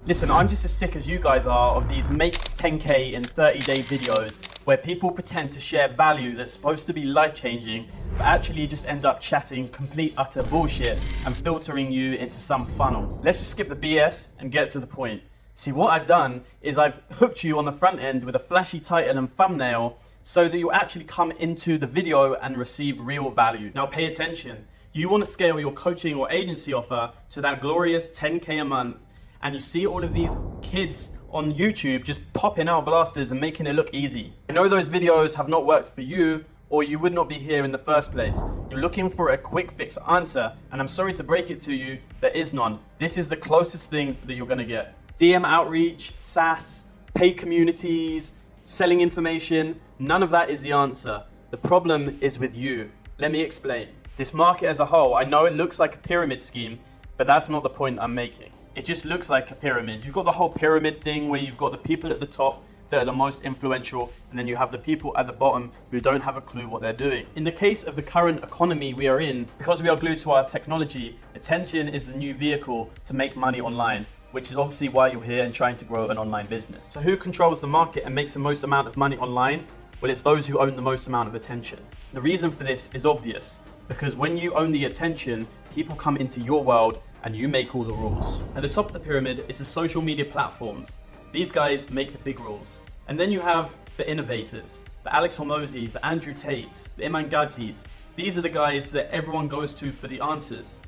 Listen, I'm just as sick as you guys are of these make 10K in 30-day videos where people pretend to share value that's supposed to be life-changing, but actually just end up chatting complete utter bullshit and filtering you into some funnel. Let's just skip the BS and get to the point. See, what I've done is I've hooked you on the front end with a flashy title and thumbnail so that you actually come into the video and receive real value. Now pay attention. You want to scale your coaching or agency offer to that glorious 10K a month, and you see all of these kids on YouTube just popping out blasters and making it look easy. I know those videos have not worked for you, or you would not be here in the first place. You're looking for a quick fix answer, and I'm sorry to break it to you, there is none. This is the closest thing that you're gonna get. DM outreach, SaaS, paid communities, selling information, none of that is the answer. The problem is with you. Let me explain. This market as a whole, I know it looks like a pyramid scheme, but that's not the point I'm making. It just looks like a pyramid. You've got the whole pyramid thing where you've got the people at the top that are the most influential, and then you have the people at the bottom who don't have a clue what they're doing. In the case of the current economy we are in, because we are glued to our technology, attention is the new vehicle to make money online, which is obviously why you're here and trying to grow an online business. So who controls the market and makes the most amount of money online? Well, it's those who own the most amount of attention. The reason for this is obvious, because when you own the attention, people come into your world and you make all the rules. At the top of the pyramid is the social media platforms. These guys make the big rules. And then you have the innovators, the Alex Hormozis, the Andrew Tates, the Iman Gadzhis. These are the guys that everyone goes to for the answers.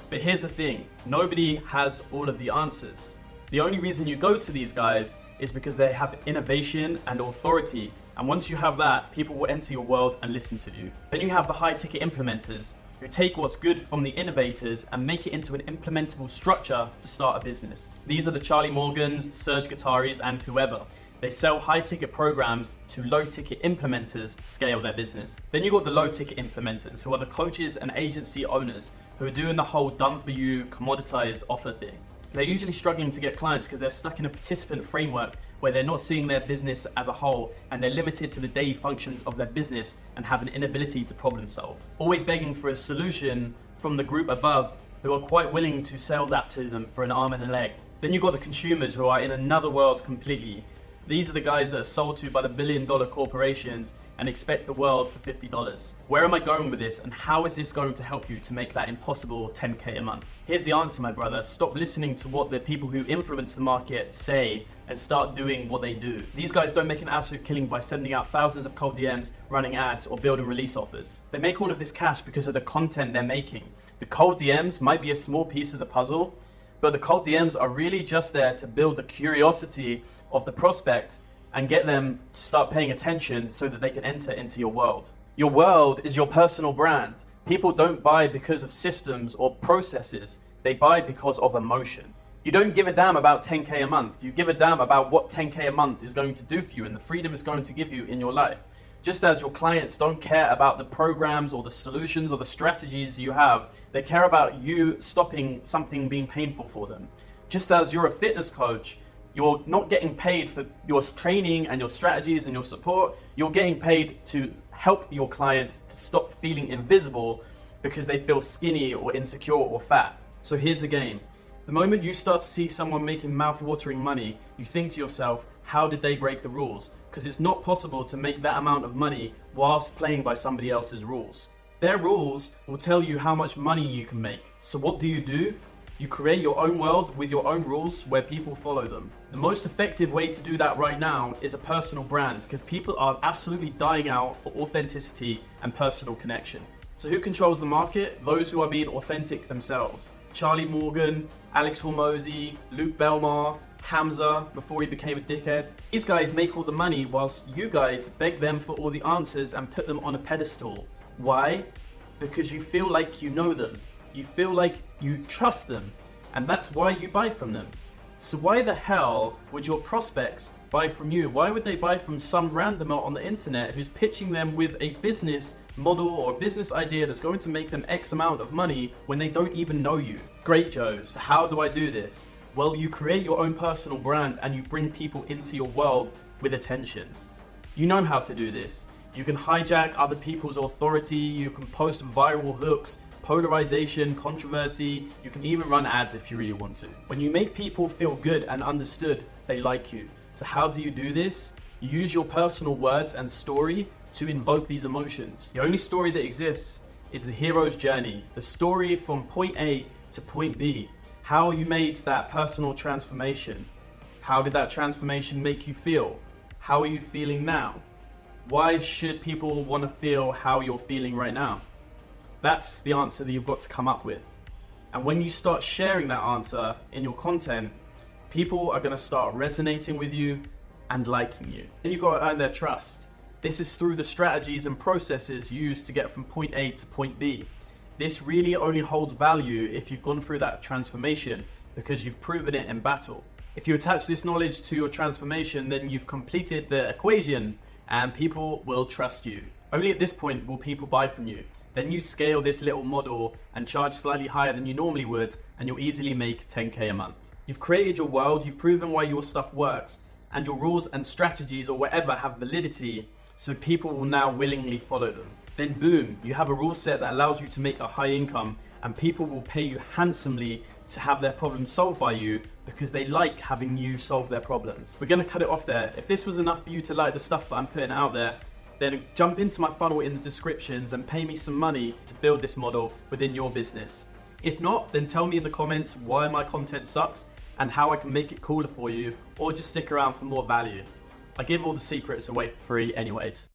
But here's the thing, nobody has all of the answers. The only reason you go to these guys is because they have innovation and authority. And once you have that, people will enter your world and listen to you. Then you have the high ticket implementers, who take what's good from the innovators and make it into an implementable structure to start a business. These are the Charlie Morgans, the Serge Guattaris, and whoever. They sell high ticket programs to low ticket implementers to scale their business. Then you've got the low ticket implementers, who are the coaches and agency owners who are doing the whole done for you commoditized offer thing. They're usually struggling to get clients because they're stuck in a participant framework where they're not seeing their business as a whole, and they're limited to the daily functions of their business and have an inability to problem solve. Always begging for a solution from the group above who are quite willing to sell that to them for an arm and a leg. Then you've got the consumers who are in another world completely. These are the guys that are sold to by the billion-dollar corporations and expect the world for $50. Where am I going with this, and how is this going to help you to make that impossible 10K a month? Here's the answer, my brother. Stop listening to what the people who influence the market say and start doing what they do. These guys don't make an absolute killing by sending out thousands of cold DMs, running ads, or building release offers. They make all of this cash because of the content they're making. The cold DMs might be a small piece of the puzzle, but the cold DMs are really just there to build the curiosity of the prospect and get them to start paying attention so that they can enter into your world. Your world is your personal brand. People don't buy because of systems or processes. They buy because of emotion. You don't give a damn about 10K a month. You give a damn about what 10K a month is going to do for you and the freedom it's going to give you in your life. Just as your clients don't care about the programs or the solutions or the strategies you have, they care about you stopping something being painful for them. Just as you're a fitness coach, you're not getting paid for your training and your strategies and your support. You're getting paid to help your clients to stop feeling invisible because they feel skinny or insecure or fat. So here's the game. The moment you start to see someone making mouth-watering money, you think to yourself, how did they break the rules? Because it's not possible to make that amount of money whilst playing by somebody else's rules. Their rules will tell you how much money you can make. So what do? You create your own world with your own rules where people follow them. The most effective way to do that right now is a personal brand, because people are absolutely dying out for authenticity and personal connection. So who controls the market? Those who are being authentic themselves. Charlie Morgan, Alex Hormozi, Luke Belmar, Hamza before he became a dickhead. These guys make all the money whilst you guys beg them for all the answers and put them on a pedestal. Why? Because you feel like you know them. You feel like you trust them, and that's why you buy from them. So why the hell would your prospects buy from you? Why would they buy from some randomer on the internet who's pitching them with a business model or a business idea that's going to make them X amount of money when they don't even know you? Great, Joe. So how do I do this? Well, you create your own personal brand and you bring people into your world with attention. You know how to do this. You can hijack other people's authority, you can post viral hooks, polarization, controversy. You can even run ads if you really want to. When you make people feel good and understood, they like you. So how do you do this? You use your personal words and story to invoke these emotions. The only story that exists is the hero's journey, the story from point A to point B. How you made that personal transformation. How did that transformation make you feel? How are you feeling now? Why should people want to feel how you're feeling right now? That's the answer that you've got to come up with. And when you start sharing that answer in your content, people are going to start resonating with you and liking you. And you've got to earn their trust. This is through the strategies and processes used to get from point A to point B. This really only holds value if you've gone through that transformation because you've proven it in battle. If you attach this knowledge to your transformation, then you've completed the equation and people will trust you. Only at this point will people buy from you. Then you scale this little model and charge slightly higher than you normally would, and you'll easily make 10K a month. You've created your world, you've proven why your stuff works, and your rules and strategies or whatever have validity, so people will now willingly follow them. Then boom, you have a rule set that allows you to make a high income, and people will pay you handsomely to have their problems solved by you because they like having you solve their problems. We're gonna cut it off there. If this was enough for you to like the stuff that I'm putting out there, then jump into my funnel in the descriptions and pay me some money to build this model within your business. If not, then tell me in the comments why my content sucks and how I can make it cooler for you, or just stick around for more value. I give all the secrets away for free anyways.